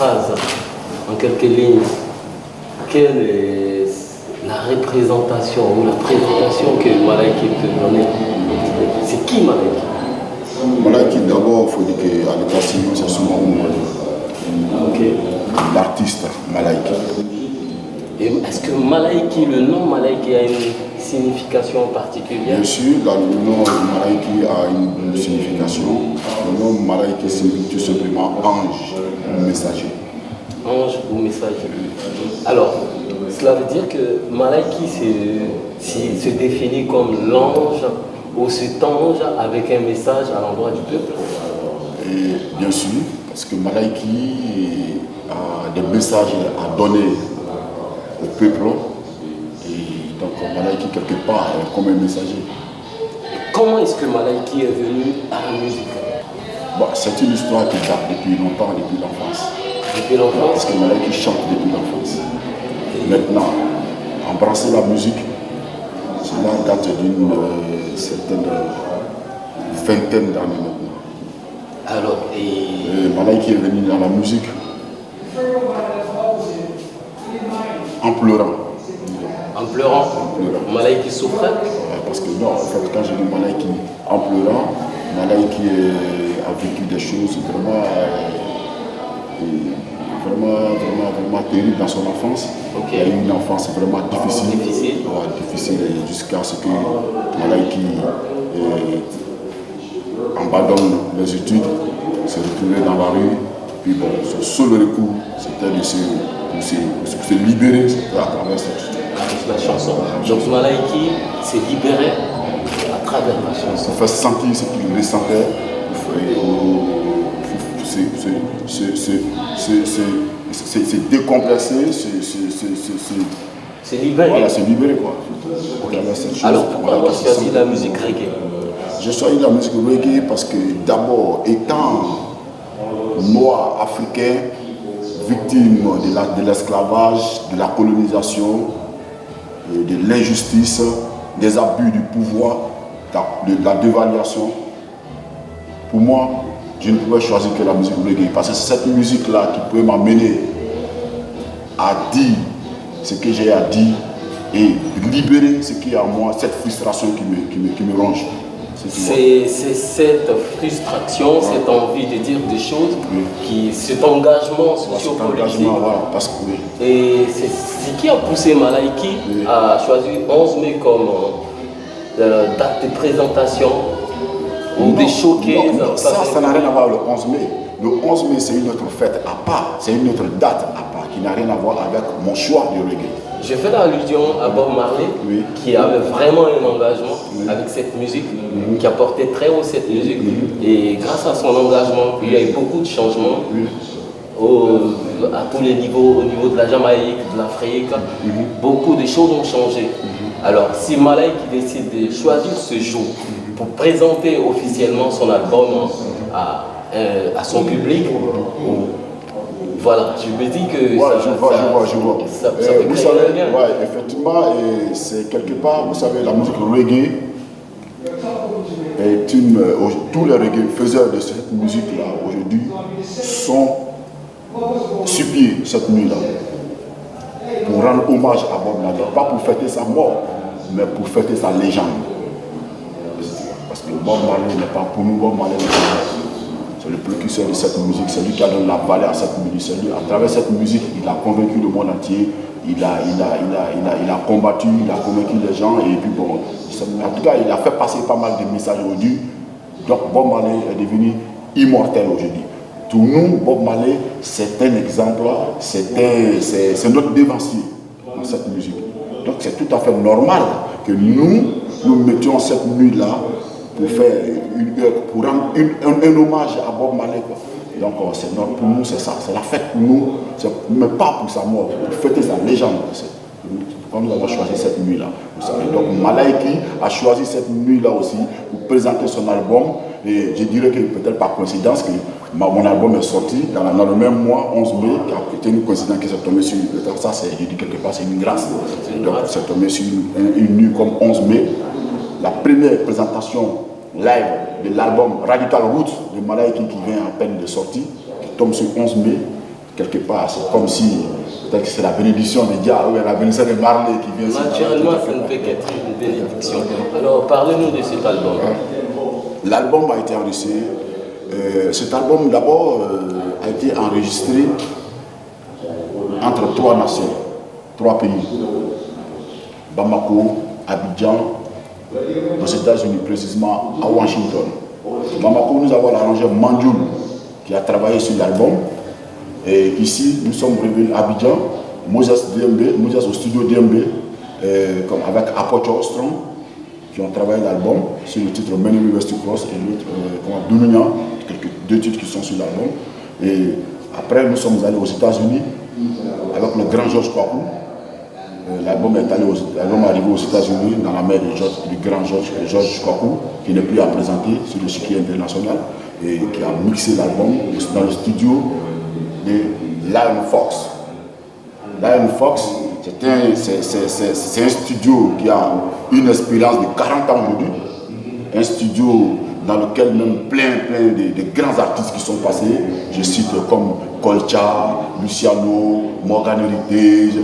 phrases, en quelques lignes, quelle est la représentation ou la présentation que Malaiki peut donner? C'est qui Malaiki? Malaiki, d'abord, il faut dire qu'à l'état civil, c'est souvent l'artiste Malaiki. Est-ce que Malaiki, le nom Malaiki a une signification particulière? Bien sûr, le nom Malaiki a une signification. Le nom Malaiki signifie tout simplement ange ou messager. Ange ou messager. Alors, cela veut dire que Malaiki se définit comme l'ange ou cet ange avec un message à l'endroit du peuple? Et bien sûr, parce que Malaiki a des messages à donner au peuple. Et donc Malaiki, quelque part, est comme un messager. Comment est-ce que Malaiki est venu à la musique? Bon, c'est une histoire qui date depuis longtemps, depuis l'enfance. Depuis l'enfance? Parce que Malaiki chante depuis l'enfance. Maintenant, embrasser la musique, cela date d'une certaine vingtaine d'années maintenant. Alors, et Malaiki est venu dans la musique en pleurant. En pleurant? Malaiki souffrait? Parce que non, en fait, quand j'ai vu Malaiki en pleurant, Malaiki a vécu des choses vraiment terribles dans son enfance. Il a eu une enfance vraiment difficile. Difficile jusqu'à ce que Malaiki abandonne les études, se retrouver dans la rue. Puis bon, son seul recours, c'était de se libérer à travers la chanson. Donc Malaiki s'est libéré à travers la chanson. Ça fait sentir ce qu'il ressentait. C'est décomplexé, c'est libéré. Voilà, c'est libéré quoi. Alors pourquoi tu as choisi la musique reggae? J'ai choisi la musique reggae parce que d'abord, étant noir africain, victime de l'esclavage, de la colonisation, de l'injustice, des abus du pouvoir, de la dévaluation, pour moi, je ne pouvais choisir que la musique reggae parce que c'est cette musique-là qui peut m'amener à dire ce que j'ai à dire et libérer ce qui est en moi, cette frustration qui me ronge. C'est cette frustration, cette envie de dire des choses, cet engagement sociopolitique. Parce que, et c'est ce qui a poussé Malaiki à choisir 11 mai comme date de présentation ou de showcase. Ça n'a rien à voir le 11 mai. Le 11 mai, c'est une autre fête à part, c'est une autre date à part qui n'a rien à voir avec mon choix de reggae. Je fais l'allusion à Bob Marley, qui avait vraiment un engagement avec cette musique, qui a porté très haut cette musique. Et grâce à son engagement, il y a eu beaucoup de changements à tous les niveaux, au niveau de la Jamaïque, de l'Afrique. Beaucoup de choses ont changé. Alors, si Malaiki décide de choisir ce jour pour présenter officiellement son album à son public, voilà, je me dis que je vois. Ça peut vous savez, effectivement, c'est quelque part, vous savez, la musique reggae est tous les reggae faiseurs de cette musique-là aujourd'hui sont sur pied cette nuit-là pour rendre hommage à Bob Marley, pas pour fêter sa mort, mais pour fêter sa légende. Parce que Bob Marley n'est pas pour nous, Bob Marley n'est pas. C'est le précurseur de cette musique, c'est lui qui a donné la valeur à cette musique. À travers cette musique, il a convaincu le monde entier, il a combattu, il a convaincu les gens, et puis bon, en tout cas, il a fait passer pas mal de messages aujourd'hui. Donc Bob Marley est devenu immortel aujourd'hui. Pour nous, Bob Marley, c'est un exemple, c'est notre dévancier dans cette musique. Donc c'est tout à fait normal que nous mettions cette nuit-là pour rendre un hommage à Bob Marley. Donc pour nous, c'est ça, c'est la fête pour nous, mais pas pour sa mort, pour fêter sa légende. Pourquoi nous avons choisi cette nuit-là. Donc Malaiki a choisi cette nuit-là aussi pour présenter son album. Et je dirais que peut-être par coïncidence que mon album est sorti dans le même mois, 11 mai, qui a été une coïncidence qui s'est tombée sur ça, je dis quelque part, c'est une grâce. Donc c'est tombé sur une nuit comme 11 mai. La première présentation live de l'album Radical Roots de Malaiki qui vient à peine de sortie, qui tombe sur 11 mai. quelque part, c'est comme si peut-être que c'est la bénédiction des diables ou la bénédiction des Marley qui vient. Naturellement, ça ne peut qu'être une bénédiction. Alors, parlez-nous de cet album. L'album a été enregistré. Cet album, d'abord, a été enregistré entre 3 nations, 3 pays. Bamako, Abidjan, aux États-Unis, précisément à Washington. Bamako, nous avons l'arrangeur Mandioul qui a travaillé sur l'album. Et ici, nous sommes revenus à Abidjan, Moses au studio DMB, avec Apocho Strong, qui ont travaillé l'album sur le titre Many Rivers to Cross et l'autre, Dounia, 2 titres qui sont sur l'album. Et après, nous sommes allés aux États-Unis avec le grand George Kwaku. L'album est arrivé aux États-Unis dans la main du grand George Kwaku, qui n'est plus à présenter sur le circuit international et qui a mixé l'album dans le studio de Lion Fox. Lion Fox, c'est un studio qui a une expérience de 40 ans aujourd'hui. Un studio dans lequel même plein de grands artistes qui sont passés. Je cite comme Colcha, Luciano, Morgan Heritage,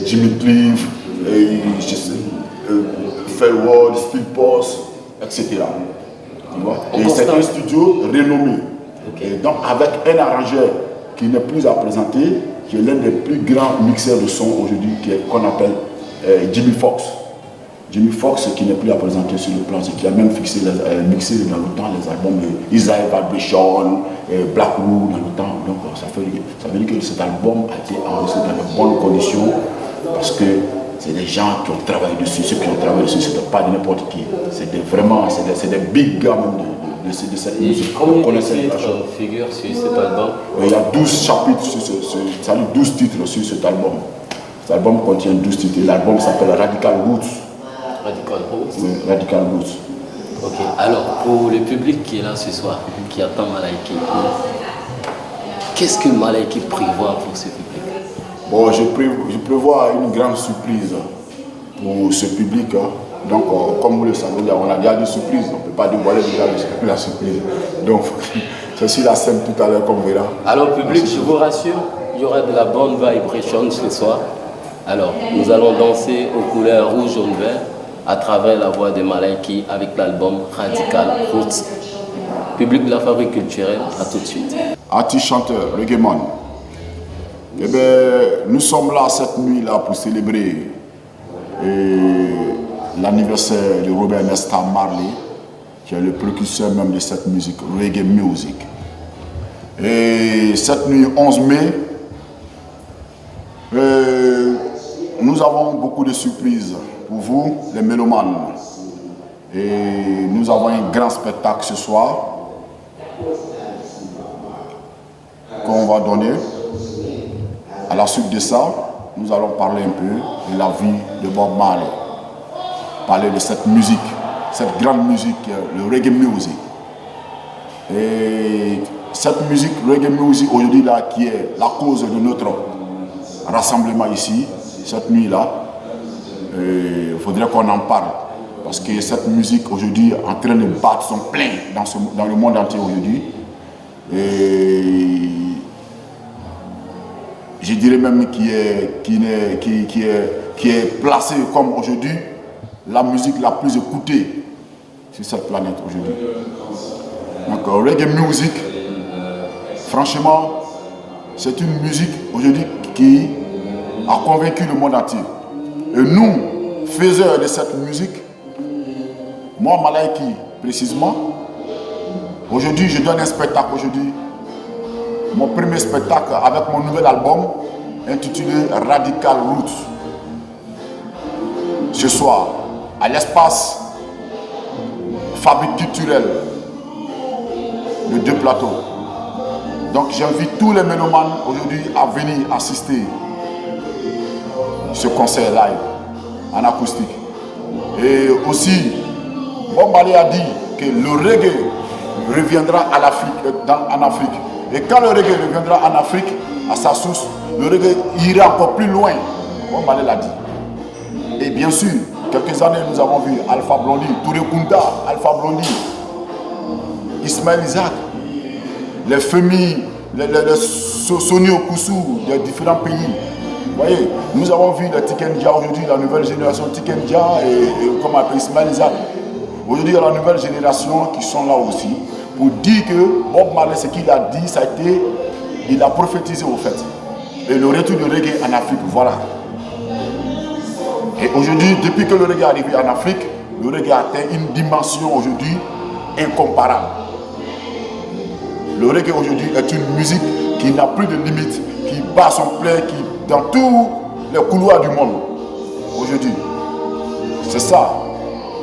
Jimmy Cliff, Fairworld, Steel Post, etc. Tu vois? Et c'est un studio renommé. Okay. Et donc avec un arrangeur qui n'est plus à présenter, qui est l'un des plus grands mixeurs de son aujourd'hui, qu'on appelle Jimmy Fox. Jimmy Fox qui n'est plus à présenter sur le plan, qui a même mixé dans le temps les albums de Isaiah Vibration, Black Room dans le temps. Donc ça veut dire que cet album a été enregistré dans de bonnes conditions parce que c'est des gens qui ont travaillé dessus. Ceux qui ont travaillé dessus, ce n'est pas de n'importe qui. C'est des big gars même de cette musique. Combien de titres figurent sur cet album? Il y a 12 chapitres, ça dit 12 titres sur cet album. Cet album contient 12 titres. L'album s'appelle Radical Roots. Radical Roots. Oui, Radical Roots. Ok, alors pour le public qui est là ce soir, qui attend Malaiki, qu'est-ce que Malaiki prévoit pour ce public? Bon, je prévois une grande surprise pour ce public. Donc, comme vous le savez, on a déjà des surprises, on ne peut pas dévoiler déjà la surprise. Donc, c'est sur la scène tout à l'heure qu'on verra. Alors, public, je vous rassure, il y aura de la bonne vibration ce soir. Alors, nous allons danser aux couleurs rouge, jaune, vert à travers la voix de Malaiki avec l'album Radical Roots. Public de la Fabrique culturelle, à tout de suite. Artiste chanteur, reggae man. Eh bien, nous sommes là cette nuit-là pour célébrer l'anniversaire de Robert Nesta Marley, qui est le précurseur même de cette musique, reggae music. Et cette nuit, 11 mai, nous avons beaucoup de surprises pour vous, les mélomanes. Et nous avons un grand spectacle ce soir qu'on va donner. À la suite de ça, nous allons parler un peu de la vie de Bob Marley. Parler de cette musique, cette grande musique, le reggae music. Et cette musique, reggae music, aujourd'hui là, qui est la cause de notre rassemblement ici, cette nuit-là, il faudrait qu'on en parle. Parce que cette musique aujourd'hui est en train de battre son plein dans le monde entier aujourd'hui. Et je dirais même qui est placée comme aujourd'hui la musique la plus écoutée sur cette planète aujourd'hui. Donc reggae music, franchement, c'est une musique aujourd'hui qui a convaincu le monde entier. Et nous, faiseurs de cette musique, moi Malaiki précisément, aujourd'hui je donne un spectacle aujourd'hui. Mon premier spectacle avec mon nouvel album intitulé Radical Roots. Ce soir, à l'espace Fabrique culturelle de 2 plateaux. Donc j'invite tous les mélomanes aujourd'hui à venir assister à ce concert live en acoustique. Et aussi, Bob Marley a dit que le reggae reviendra en Afrique. Et quand le reggae reviendra en Afrique, à sa source, le reggae ira encore plus loin. Bob Marley l'a dit. Et bien sûr, quelques années, nous avons vu Alpha Blondy, Touré Kunda, Alpha Blondy, Ismaël Isaac, les familles Soni Okusu des différents pays. Vous voyez, nous avons vu le Tikendia aujourd'hui, la nouvelle génération Tikendia et comme appelle Ismaël Isaac. Aujourd'hui, il y a la nouvelle génération qui sont là aussi pour dire que Bob Marley, ce qu'il a dit, ça a été, il a prophétisé au fait. Et le retour du reggae en Afrique, voilà. Et aujourd'hui, depuis que le reggae est arrivé en Afrique, le reggae a atteint une dimension aujourd'hui incomparable. Le reggae aujourd'hui est une musique qui n'a plus de limites, qui bat son plein, qui dans tous les couloirs du monde aujourd'hui. C'est ça.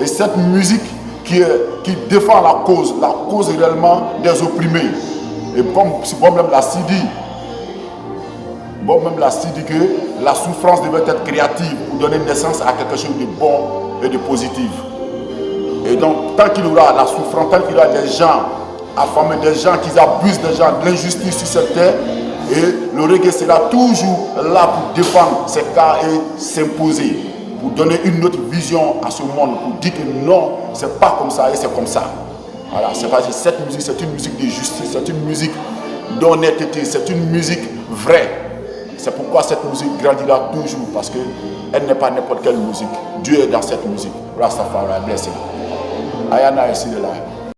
Et cette musique qui défend la cause réellement des opprimés. Et comme Bob même l'a si dit, que la souffrance devait être créative pour donner naissance à quelque chose de bon et de positif. Et donc, tant qu'il y aura la souffrance, tant qu'il y aura des gens affamés, des gens qui abusent des gens, de l'injustice sur cette terre, et le reggae sera toujours là pour défendre ces cas et s'imposer, pour donner une autre vision à ce monde, pour dire que non, c'est pas comme ça et c'est comme ça. Voilà, c'est parce que cette musique, c'est une musique de justice, c'est une musique d'honnêteté, c'est une musique vraie. C'est pourquoi cette musique grandira toujours, parce qu'elle n'est pas n'importe quelle musique. Dieu est dans cette musique. Rastafari, blessé. Ayana ici de là.